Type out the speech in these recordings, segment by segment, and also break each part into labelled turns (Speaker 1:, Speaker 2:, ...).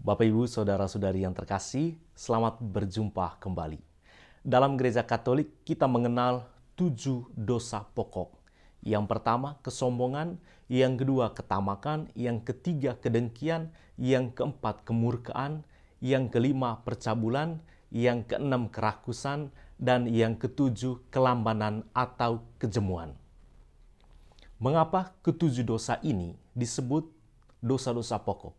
Speaker 1: Bapak, Ibu, Saudara-saudari yang terkasih, selamat berjumpa kembali. Dalam gereja Katolik, kita mengenal 7 dosa pokok. Yang pertama, kesombongan. Yang kedua, ketamakan. Yang ketiga, kedengkian. Yang keempat, kemurkaan. Yang kelima, percabulan. Yang keenam, kerakusan. Dan yang ketujuh, kelambanan atau kejemuan. Mengapa ketujuh dosa ini disebut dosa-dosa pokok?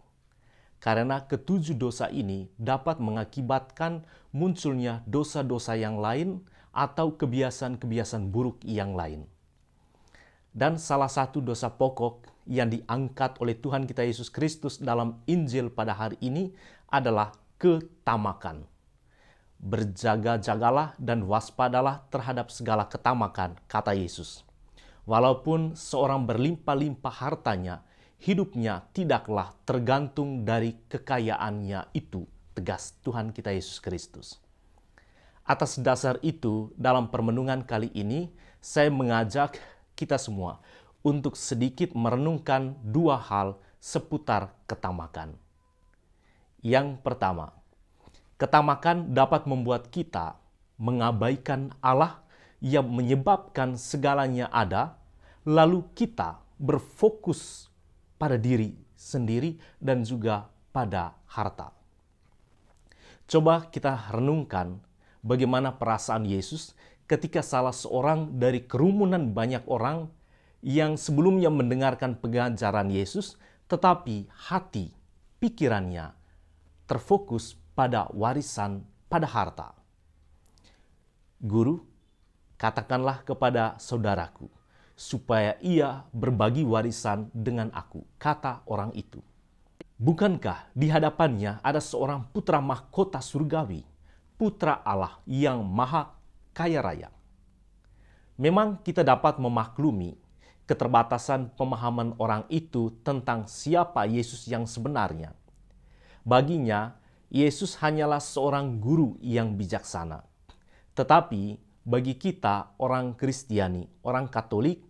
Speaker 1: Karena ketujuh dosa ini dapat mengakibatkan munculnya dosa-dosa yang lain atau kebiasaan-kebiasaan buruk yang lain. Dan salah satu dosa pokok yang diangkat oleh Tuhan kita Yesus Kristus dalam Injil pada hari ini adalah ketamakan. Berjaga-jagalah dan waspadalah terhadap segala ketamakan, kata Yesus. Walaupun seorang berlimpah-limpah hartanya, hidupnya tidaklah tergantung dari kekayaannya itu, tegas Tuhan kita Yesus Kristus. Atas dasar itu, dalam permenungan kali ini, saya mengajak kita semua untuk sedikit merenungkan dua hal seputar ketamakan. Yang pertama, ketamakan dapat membuat kita mengabaikan Allah yang menyebabkan segalanya ada, lalu kita berfokus pada diri sendiri dan juga pada harta. Coba kita renungkan bagaimana perasaan Yesus ketika salah seorang dari kerumunan banyak orang yang sebelumnya mendengarkan pengajaran Yesus, tetapi hati, pikirannya terfokus pada warisan, pada harta. Guru, katakanlah kepada saudaraku, supaya ia berbagi warisan dengan aku, kata orang itu. Bukankah di hadapannya ada seorang putra mahkota surgawi, putra Allah yang maha kaya raya? Memang kita dapat memaklumi keterbatasan pemahaman orang itu tentang siapa Yesus yang sebenarnya. Baginya, Yesus hanyalah seorang guru yang bijaksana. Tetapi bagi kita orang Kristiani, orang Katolik,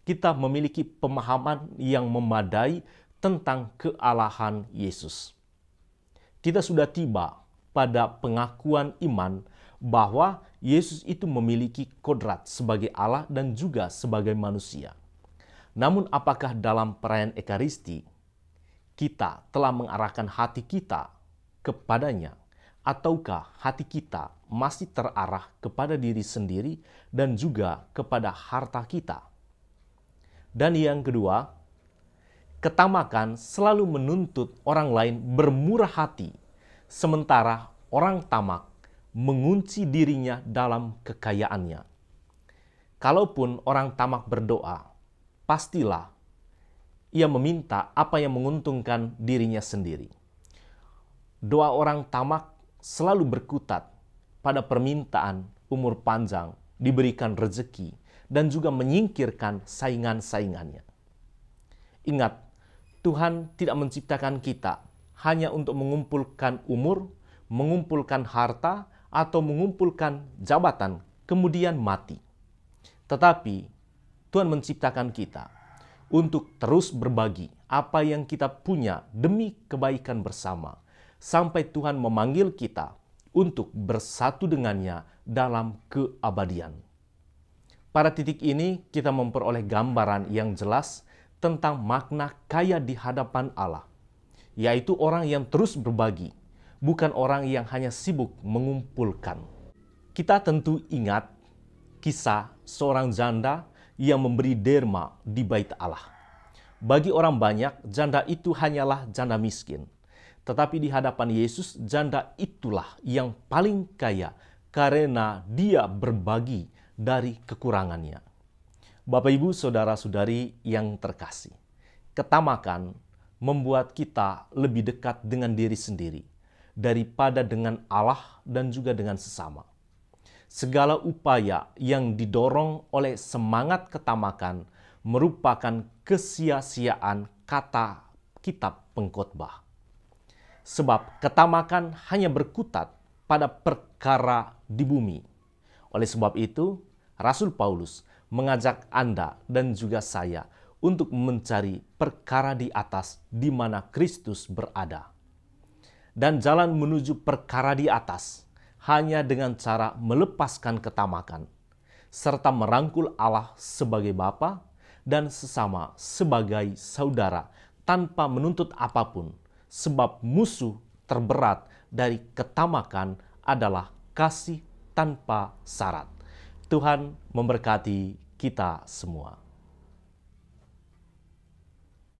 Speaker 1: kita memiliki pemahaman yang memadai tentang kealahan Yesus. Kita sudah tiba pada pengakuan iman bahwa Yesus itu memiliki kodrat sebagai Allah dan juga sebagai manusia. Namun apakah dalam perayaan Ekaristi kita telah mengarahkan hati kita kepadanya, ataukah hati kita masih terarah kepada diri sendiri dan juga kepada harta kita? Dan yang kedua, ketamakan selalu menuntut orang lain bermurah hati, sementara orang tamak mengunci dirinya dalam kekayaannya. Kalaupun orang tamak berdoa, pastilah ia meminta apa yang menguntungkan dirinya sendiri. Doa orang tamak selalu berkutat pada permintaan umur panjang, diberikan rezeki, dan juga menyingkirkan saingan-saingannya. Ingat, Tuhan tidak menciptakan kita hanya untuk mengumpulkan umur, mengumpulkan harta, atau mengumpulkan jabatan, kemudian mati. Tetapi Tuhan menciptakan kita untuk terus berbagi apa yang kita punya demi kebaikan bersama, sampai Tuhan memanggil kita untuk bersatu dengannya dalam keabadian. Pada titik ini kita memperoleh gambaran yang jelas tentang makna kaya di hadapan Allah, yaitu orang yang terus berbagi, bukan orang yang hanya sibuk mengumpulkan. Kita tentu ingat kisah seorang janda yang memberi derma di bait Allah. Bagi orang banyak, janda itu hanyalah janda miskin. Tetapi di hadapan Yesus, janda itulah yang paling kaya karena dia berbagi dari kekurangannya. Bapak, Ibu, Saudara-saudari yang terkasih, ketamakan membuat kita lebih dekat dengan diri sendiri daripada dengan Allah dan juga dengan sesama. Segala upaya yang didorong oleh semangat ketamakan merupakan kesia-siaan, kata kitab Pengkhotbah. Sebab ketamakan hanya berkutat pada perkara di bumi. Oleh sebab itu, Rasul Paulus mengajak Anda dan juga saya untuk mencari perkara di atas di mana Kristus berada. dan jalan menuju perkara di atas hanya dengan cara melepaskan ketamakan, serta merangkul Allah sebagai Bapa dan sesama sebagai saudara tanpa menuntut apapun, sebab musuh terberat dari ketamakan adalah kasih tanpa syarat. Tuhan memberkati kita semua.